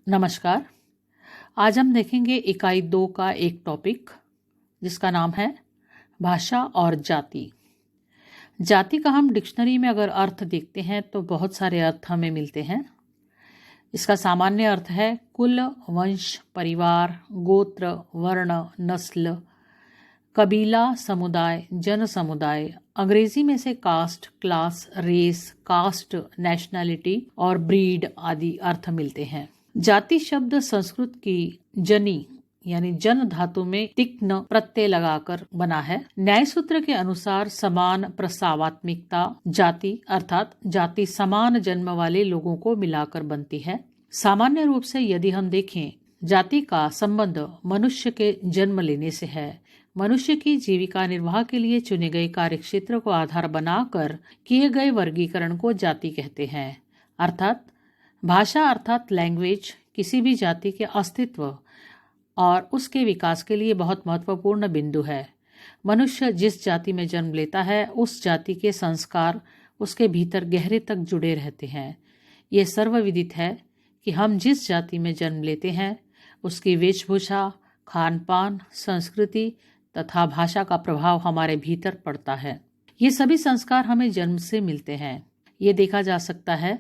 नमस्कार। आज हम देखेंगे इकाई 2 का एक टॉपिक जिसका नाम है भाषा और जाति। जाति का हम डिक्शनरी में अगर अर्थ देखते हैं तो बहुत सारे अर्थ हमें मिलते हैं। इसका सामान्य अर्थ है कुल, वंश, परिवार, गोत्र, वर्ण, नस्ल, कबीला, समुदाय, जन समुदाय। अंग्रेजी में से caste, class, race, caste, nationality और ब्रीड आदि अर्थ मिलते हैं। जाति शब्द संस्कृत की जनी यानी जन धातु में तीक्ष्ण प्रत्यय लगाकर बना है। न्याय सूत्र के अनुसार समान प्रसावात्मिकता जाति अर्थात जाति समान जन्म वाले लोगों को मिलाकर बनती है। सामान्य रूप से यदि हम देखें, जाति का संबंध मनुष्य के जन्म लेने से है। मनुष्य की जीविका निर्वाह के लिए चुने गए कार्यक्षेत्र को आधार बनाकर किए गए वर्गीकरण को जाति कहते हैं। अर्थात भाषा अर्थात लैंग्वेज किसी भी जाति के अस्तित्व और उसके विकास के लिए बहुत महत्वपूर्ण बिंदु है। मनुष्य जिस जाति में जन्म लेता है उस जाति के संस्कार उसके भीतर गहरे तक जुड़े रहते हैं। ये सर्वविदित है कि हम जिस जाति में जन्म लेते हैं उसकी वेशभूषा, खान पान, संस्कृति तथा भाषा का प्रभाव हमारे भीतर पड़ता है। ये सभी संस्कार हमें जन्म से मिलते हैं। ये देखा जा सकता है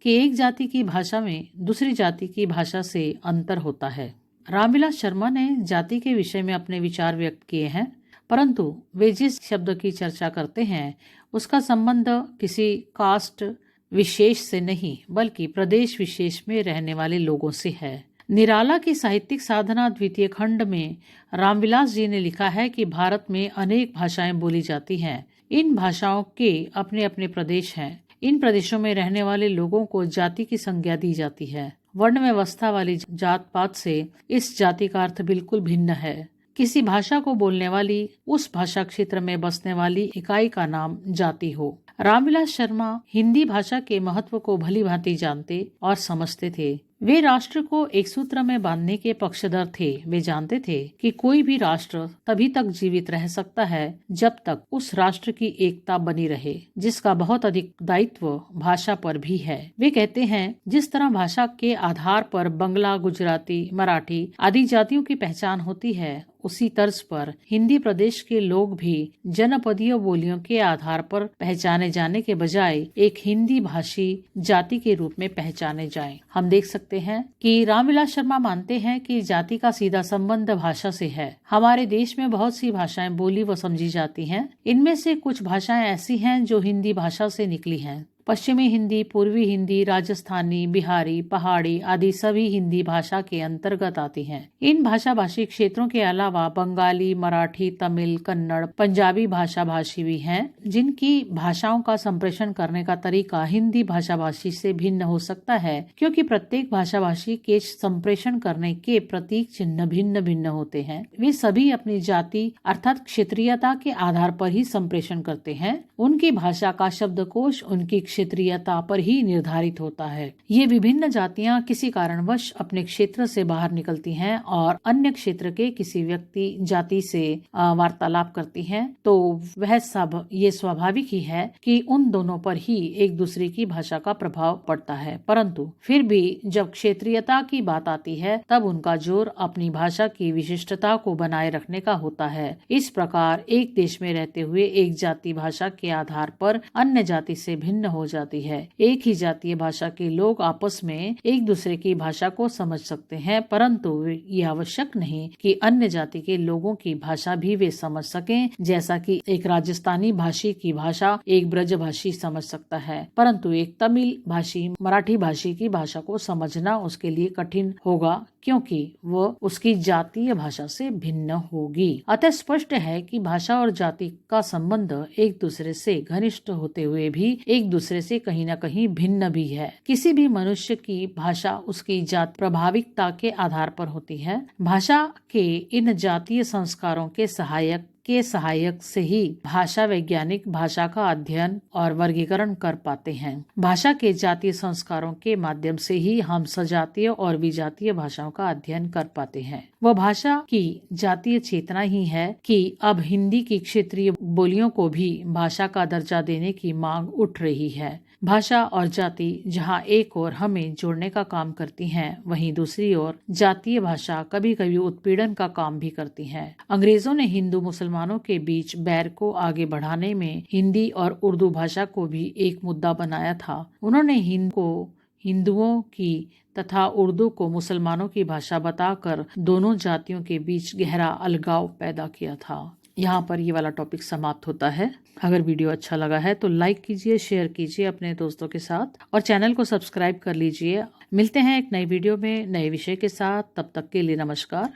कि एक जाति की भाषा में दूसरी जाति की भाषा से अंतर होता है। रामविलास शर्मा ने जाति के विषय में अपने विचार व्यक्त किए हैं, परंतु वे जिस शब्द की चर्चा करते हैं उसका संबंध किसी कास्ट विशेष से नहीं बल्कि प्रदेश विशेष में रहने वाले लोगों से है। निराला की साहित्यिक साधना द्वितीय खंड में रामविलास जी ने लिखा है कि भारत में अनेक भाषाएं बोली जाती हैं। इन भाषाओं के अपने अपने प्रदेश हैं। इन प्रदेशों में रहने वाले लोगों को जाति की संज्ञा दी जाती है। वर्ण व्यवस्था वाली जात पात से इस जाति का अर्थ बिल्कुल भिन्न है। किसी भाषा को बोलने वाली उस भाषा क्षेत्र में बसने वाली इकाई का नाम जाति हो। रामविलास शर्मा हिंदी भाषा के महत्व को भली भांति जानते और समझते थे। वे राष्ट्र को एक सूत्र में बांधने के पक्षधर थे। वे जानते थे कि कोई भी राष्ट्र तभी तक जीवित रह सकता है जब तक उस राष्ट्र की एकता बनी रहे, जिसका बहुत अधिक दायित्व भाषा पर भी है। वे कहते हैं, जिस तरह भाषा के आधार पर बंगला, गुजराती, मराठी आदि जातियों की पहचान होती है, उसी तर्ज पर हिंदी प्रदेश के लोग भी जनपदीय बोलियों के आधार पर पहचाने जाने के बजाय एक हिंदी भाषी जाति के रूप में पहचाने जाएं। हम देख सकते हैं कि रामविलास शर्मा मानते हैं कि जाति का सीधा संबंध भाषा से है। हमारे देश में बहुत सी भाषाएं बोली व समझी जाती हैं। इनमें से कुछ भाषाएं ऐसी हैं जो हिंदी भाषा से निकली हैं। पश्चिमी हिंदी, पूर्वी हिंदी, राजस्थानी, बिहारी, पहाड़ी आदि सभी हिंदी भाषा के अंतर्गत आती हैं। इन भाषा भाषी क्षेत्रों के अलावा बंगाली, मराठी, तमिल, कन्नड़, पंजाबी भाषा भाषी भी हैं, जिनकी भाषाओं का संप्रेषण करने का तरीका हिंदी भाषा भाषी से भिन्न हो सकता है, क्योंकि प्रत्येक भाषा भाषी के संप्रेषण करने के प्रतीक चिन्ह भिन्न भिन्न होते हैं। वे सभी अपनी जाति अर्थात क्षेत्रीयता के आधार पर ही संप्रेषण करते हैं। उनकी भाषा का शब्दकोश उनकी क्षेत्रीयता पर ही निर्धारित होता है। ये विभिन्न जातियां किसी कारणवश अपने क्षेत्र से बाहर निकलती हैं और अन्य क्षेत्र के किसी व्यक्ति जाति से वार्तालाप करती हैं, तो वह सब ये स्वाभाविक ही है कि उन दोनों पर ही एक दूसरे की भाषा का प्रभाव पड़ता है। परंतु फिर भी जब क्षेत्रीयता की बात आती है तब उनका जोर अपनी भाषा की विशिष्टता को बनाए रखने का होता है। इस प्रकार एक देश में रहते हुए एक जाति भाषा के आधार पर अन्य जाति से भिन्न हो जाती है। एक ही जातीय भाषा के लोग आपस में एक दूसरे की भाषा को समझ सकते हैं, परंतु ये आवश्यक नहीं कि अन्य जाति के लोगों की भाषा भी वे समझ सकें। जैसा कि एक राजस्थानी भाषी की भाषा एक ब्रज भाषी समझ सकता है, परंतु एक तमिल भाषी मराठी भाषी की भाषा को समझना उसके लिए कठिन होगा, क्योंकि वह उसकी जातीय भाषा से भिन्न होगी। अतः स्पष्ट है कि भाषा और जाति का संबंध एक दूसरे से घनिष्ठ होते हुए भी एक दूसरे से कहीं न कहीं भिन्न भी है। किसी भी मनुष्य की भाषा उसकी जात प्रभाविकता के आधार पर होती है। भाषा के इन जातीय संस्कारों के सहायक से ही भाषा वैज्ञानिक भाषा का अध्ययन और वर्गीकरण कर पाते हैं। भाषा के जातीय संस्कारों के माध्यम से ही हम सजातीय और विजातीय भाषाओं का अध्ययन कर पाते हैं। वह भाषा की जातीय चेतना ही है कि अब हिंदी की क्षेत्रीय बोलियों को भी भाषा का दर्जा देने की मांग उठ रही है। भाषा और जाति जहाँ एक ओर हमें जोड़ने का काम करती हैं, वहीं दूसरी ओर जातीय भाषा कभी कभी उत्पीड़न का काम भी करती है। अंग्रेजों ने हिंदू मुसलमानों के बीच बैर को आगे बढ़ाने में हिंदी और उर्दू भाषा को भी एक मुद्दा बनाया था। उन्होंने हिंद को हिंदुओं की तथा उर्दू को मुसलमानों की भाषा बताकर दोनों जातियों के बीच गहरा अलगाव पैदा किया था। यहाँ पर ये वाला टॉपिक समाप्त होता है। अगर वीडियो अच्छा लगा है तो लाइक कीजिए, शेयर कीजिए अपने दोस्तों के साथ और चैनल को सब्सक्राइब कर लीजिए। मिलते हैं एक नई वीडियो में नए विषय के साथ। तब तक के लिए नमस्कार।